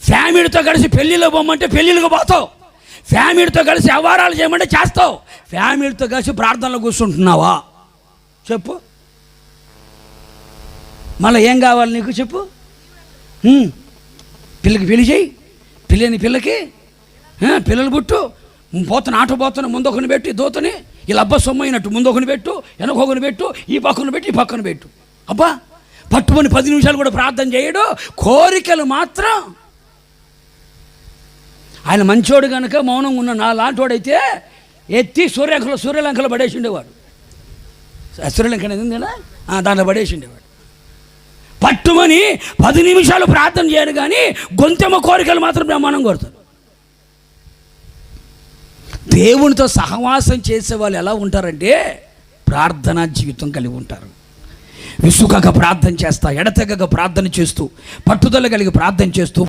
ఫ్యామిలీతో కలిసి పెళ్ళిలో పోమంటే పెళ్ళిళ్ళకి పోతావు, ఫ్యామిలీతో కలిసి వ్యవహారాలు చేయమంటే చేస్తావు, ఫ్యామిలీతో కలిసి ప్రార్థనలో కూర్చుంటున్నావా చెప్పు? మళ్ళీ ఏం కావాలి నీకు చెప్పు? పిల్లకి పెళ్లి చేయి, పిల్లని పిల్లకి పిల్లలు పుట్టు, పోతున్న ఆట పోతున్న ముందొకని పెట్టు, దోతని ఇలా అబ్బా సొమ్మైనట్టు ముందొకని పెట్టు, వెనకొకని పెట్టు, ఈ పక్కన పెట్టు, ఈ పక్కన పెట్టు. అబ్బా పట్టుకొని 10 నిమిషాలు కూడా ప్రార్థన చేయడు. కోరికలు మాత్రం. ఆయన మంచోడు కనుక మౌనంగా ఉన్న నా లాంటోడైతే ఎత్తి సూర్యలంకలో పడేసి ఉండేవాడు. సూర్యలంక అనేది ఉందేనా, దాంట్లో పడేసి ఉండేవాడు. పట్టుమని 10 నిమిషాలు ప్రార్థన చేయడు కానీ గొంతెమ్మ కోరికలు మాత్రం బ్రహ్మాండం కోరుతారు. దేవునితో సహవాసం చేసే వాళ్ళు ఎలా ఉంటారంటే ప్రార్థనా జీవితం కలిగి ఉంటారు. విసుగక ప్రార్థన చేస్తా, ఎడతెగక ప్రార్థన చేస్తూ, పట్టుదల కలిగి ప్రార్థన చేస్తూ